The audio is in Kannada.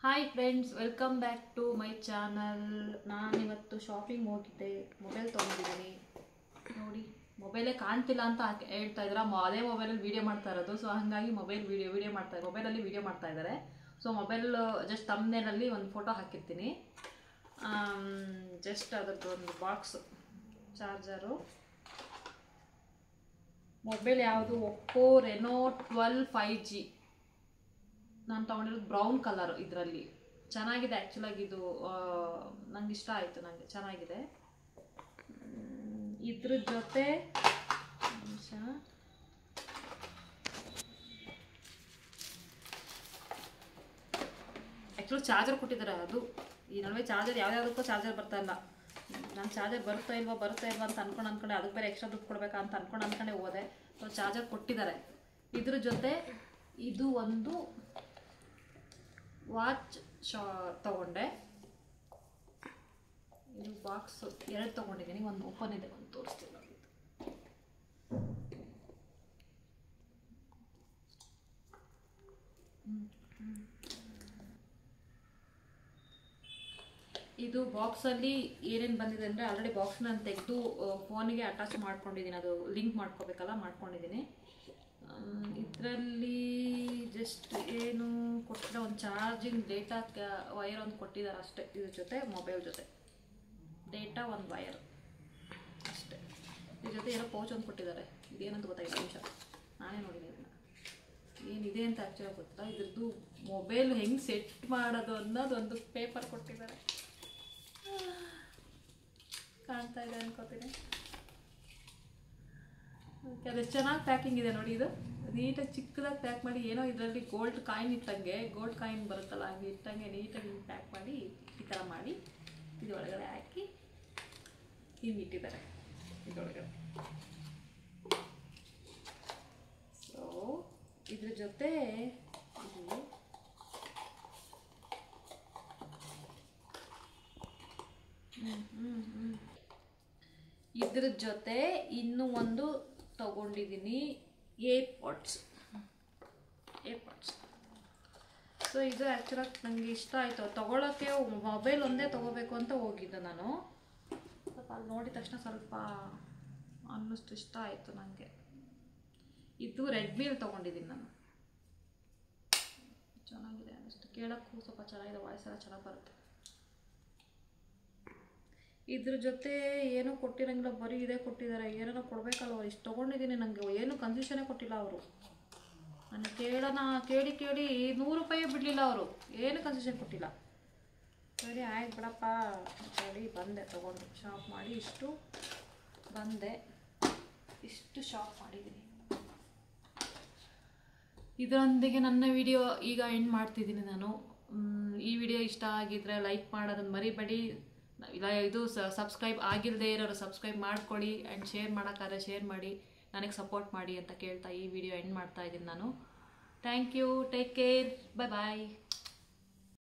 Hi friends, welcome back to my channel. ನಾನಿವತ್ತು ಶಾಪಿಂಗ್ ಹೋಗಿದ್ದೆ, ಮೊಬೈಲ್ ತೊಗೊಂಡಿದ್ದೀನಿ. ನೋಡಿ, ಮೊಬೈಲೇ ಕಾಣ್ತಿಲ್ಲ ಅಂತ ಹೇಳ್ತಾ ಇದ್ದಾರೆ. ಅದೇ ಮೊಬೈಲಲ್ಲಿ ವೀಡಿಯೋ ಮಾಡ್ತಾ ಇರೋದು. ಸೊ ಹಾಗಾಗಿ ಮೊಬೈಲಲ್ಲಿ ವೀಡಿಯೋ ಮಾಡ್ತಾ ಇದ್ದಾರೆ. ಸೊ ಮೊಬೈಲ್ ಜಸ್ಟ್ ತಮ್ನೇಲಲ್ಲಿ ಒಂದು ಫೋಟೋ ಹಾಕಿರ್ತೀನಿ. ಜಸ್ಟ್ ಅದರದ್ದು ಒಂದು ಬಾಕ್ಸ್, ಚಾರ್ಜರು. ಮೊಬೈಲ್ ಯಾವುದು? Oppo Reno 12 5G. ನಾನು ತೊಗೊಂಡಿರೋದು ಬ್ರೌನ್ ಕಲರ್. ಇದರಲ್ಲಿ ಚೆನ್ನಾಗಿದೆ. ಆ್ಯಕ್ಚುಲಾಗಿ ಇದು ನಂಗೆ ಇಷ್ಟ ಆಯಿತು. ನನಗೆ ಚೆನ್ನಾಗಿದೆ. ಇದ್ರ ಜೊತೆ ಆ್ಯಕ್ಚುಲಿ ಚಾರ್ಜರ್ ಕೊಟ್ಟಿದ್ದಾರೆ. ಅದು ಈ ನಡುವೆ ಚಾರ್ಜರ್ ಯಾವ್ಯಾವುದಕ್ಕೂ ಚಾರ್ಜರ್ ಬರ್ತಾ ಇಲ್ಲ. ನಾನು ಚಾರ್ಜರ್ ಬರುತ್ತಾ ಇಲ್ವಾ ಅಂತ ಅನ್ಕೊಂಡೆ. ಅದಕ್ಕೆ ಬೇರೆ ಎಕ್ಸ್ಟ್ರಾ ದುಡ್ಡು ಕೊಡಬೇಕಾ ಅಂತ ಅನ್ಕೊಂಡೆ ಹೋದೆ. ಸೊ ಚಾರ್ಜರ್ ಕೊಟ್ಟಿದ್ದಾರೆ. ಇದ್ರ ಜೊತೆ ಇದು ಒಂದು ವಾಚ್ ತಗೊಂಡೆ. ಇದು ಬಾಕ್ಸ್ 2 ತೊಗೊಂಡಿದ್ದೀನಿ. ಒಂದು ಓಪನ್ ಇದೆ, ಒಂದು ತೋರಿಸ್ತೀನಿ. ಇದು ಬಾಕ್ಸಲ್ಲಿ ಏನೇನು ಬಂದಿದೆ ಅಂದರೆ, ಆಲ್ರೆಡಿ ಬಾಕ್ಸ್ನ ನಾನು ತೆಗೆದು ಫೋನಿಗೆ ಅಟ್ಯಾಚ್ ಮಾಡ್ಕೊಂಡಿದ್ದೀನಿ. ಅದು ಲಿಂಕ್ ಮಾಡ್ಕೋಬೇಕಲ್ಲ, ಮಾಡ್ಕೊಂಡಿದ್ದೀನಿ. ಇದರಲ್ಲಿ ಜಸ್ಟ್ ಏನು ಕೊಟ್ಟಿಲ್ಲ, ಒಂದು ಚಾರ್ಜಿಂಗ್ ಡೇಟಾ ವೈರ್ ಒಂದು ಕೊಟ್ಟಿದ್ದಾರೆ ಅಷ್ಟೇ. ಇದ್ರ ಜೊತೆ ಮೊಬೈಲ್ ಜೊತೆ ಡೇಟಾ ಒಂದು ವೈರ್ ಅಷ್ಟೇ. ಇದ್ರ ಜೊತೆ ಏನೋ ಪೌಚ್ ಒಂದು ಕೊಟ್ಟಿದ್ದಾರೆ. ಇದೇನಂತ ಗೊತ್ತಾಗಿಲ್ಲ, ನಿಮಿಷ ನಾನೇ ನೋಡಿದೆ. ಇದನ್ನು ಏನಿದೆ ಅಂತ ಆ್ಯಕ್ಚುಲಾಗಿ ಗೊತ್ತಿಲ್ಲ. ಇದ್ರದ್ದು ಮೊಬೈಲ್ ಹೆಂಗೆ ಸೆಟ್ ಮಾಡೋದು ಅನ್ನೋದೊಂದು ಪೇಪರ್ ಕೊಟ್ಟಿದ್ದಾರೆ. ಕಾಣ್ತಾ ಇದೆ ಅನ್ಕೋತೀನಿ. ಅದೆಷ್ಟು ಚೆನ್ನಾಗಿ ಪ್ಯಾಕಿಂಗ್ ಇದೆ ನೋಡಿ. ಇದು ನೀಟಾಗಿ ಚಿಕ್ಕದಾಗಿ ಪ್ಯಾಕ್ ಮಾಡಿ, ಏನೋ ಇದರಲ್ಲಿ ಗೋಲ್ಡ್ ಕಾಯಿನ್ ಇಟ್ಟಂಗೆ, ಗೋಲ್ಡ್ ಕಾಯಿನ್ ಬರುತ್ತಲ್ಲ ಹಂಗೆ ಇಟ್ಟಂಗೆ ನೀಟಾಗಿ ಪ್ಯಾಕ್ ಮಾಡಿ ಈ ಥರ ಮಾಡಿ ಇದರೊಳಗಡೆ ಹಾಕಿ ಹಿಂಗೆ ಇಟ್ಟಿದ್ದಾರೆ ಇದರೊಳಗಡೆ. ಸೊ ಇದ್ರ ಜೊತೆ ಇದ್ರ ಜೊತೆ ಇನ್ನೂ ಒಂದು ತಗೊಂಡಿದ್ದೀನಿ, ಏರ್ಪಾಡ್ಸ್. ಸೊ ಇದು ಆ್ಯಕ್ಚುಲಾಗಿ ನನಗೆ ಇಷ್ಟ ಆಯಿತು. ತೊಗೊಳಕ್ಕೆ ಮೊಬೈಲ್ ಒಂದೇ ತೊಗೋಬೇಕು ಅಂತ ಹೋಗಿದ್ದೆ ನಾನು. ಸ್ವಲ್ಪ ಅಲ್ಲಿ ನೋಡಿದ ತಕ್ಷಣ ಸ್ವಲ್ಪ ಅನ್ನಿಸ್ತು, ಇಷ್ಟ ಆಯಿತು ನನಗೆ. ಇದು ರೆಡ್ಮಿಲಿ ತೊಗೊಂಡಿದ್ದೀನಿ ನಾನು. ಚೆನ್ನಾಗಿದೆ ಅನ್ನಿಸ್ತು. ಕೇಳೋಕ್ಕೂ ಸ್ವಲ್ಪ ಚೆನ್ನಾಗಿದೆ, ವಾಯ್ಸ್ ಎಲ್ಲ ಚೆನ್ನಾಗಿ ಬರುತ್ತೆ. ಇದ್ರ ಜೊತೆ ಏನೂ ಕೊಟ್ಟಿರಂಗಿಲ್ಲ, ಬರೀ ಇದೇ ಕೊಟ್ಟಿದ್ದಾರೆ. ಏನಾರ ಕೊಡಬೇಕಲ್ವ, ಇಷ್ಟು ತೊಗೊಂಡಿದ್ದೀನಿ. ನನಗೆ ಏನು ಕನ್ಸೆಷನೇ ಕೊಟ್ಟಿಲ್ಲ ಅವರು. ನನಗೆ ಕೇಳಿ ₹100 ಬಿಡಲಿಲ್ಲ ಅವರು. ಏನು ಕನ್ಸೆಷನ್ ಕೊಟ್ಟಿಲ್ಲ. ಸರಿ ಆಯ್ತು ಬಿಡಪ್ಪ ಹೇಳಿ ಬಂದೆ, ತೊಗೊಂಡು ಶಾಪ್ ಮಾಡಿ ಇಷ್ಟು ಶಾಪ್ ಮಾಡಿದ್ದೀನಿ. ಇದರೊಂದಿಗೆ ನನ್ನ ವಿಡಿಯೋ ಈಗ ಎಂಡ್ ಮಾಡ್ತಿದ್ದೀನಿ ನಾನು. ಈ ವಿಡಿಯೋ ಇಷ್ಟ ಆಗಿದ್ರೆ ಲೈಕ್ ಮಾಡೋದನ್ನು ಮರಿಬೇಡಿ. ಇಲ್ಲ, ಇದು ಸಬ್ಸ್ಕ್ರೈಬ್ ಆಗಿಲ್ಲದೆ ಇರೋರು ಸಬ್ಸ್ಕ್ರೈಬ್ ಮಾಡ್ಕೊಳ್ಳಿ. ಆ್ಯಂಡ್ ಶೇರ್ ಮಾಡೋಕ್ಕಾದ್ರೆ ಶೇರ್ ಮಾಡಿ, ನನಗೆ ಸಪೋರ್ಟ್ ಮಾಡಿ ಅಂತ ಕೇಳ್ತಾ ಈ ವಿಡಿಯೋ ಎಂಡ್ ಮಾಡ್ತಾ ಇದ್ದೀನಿ ನಾನು. Thank you, take care, bye.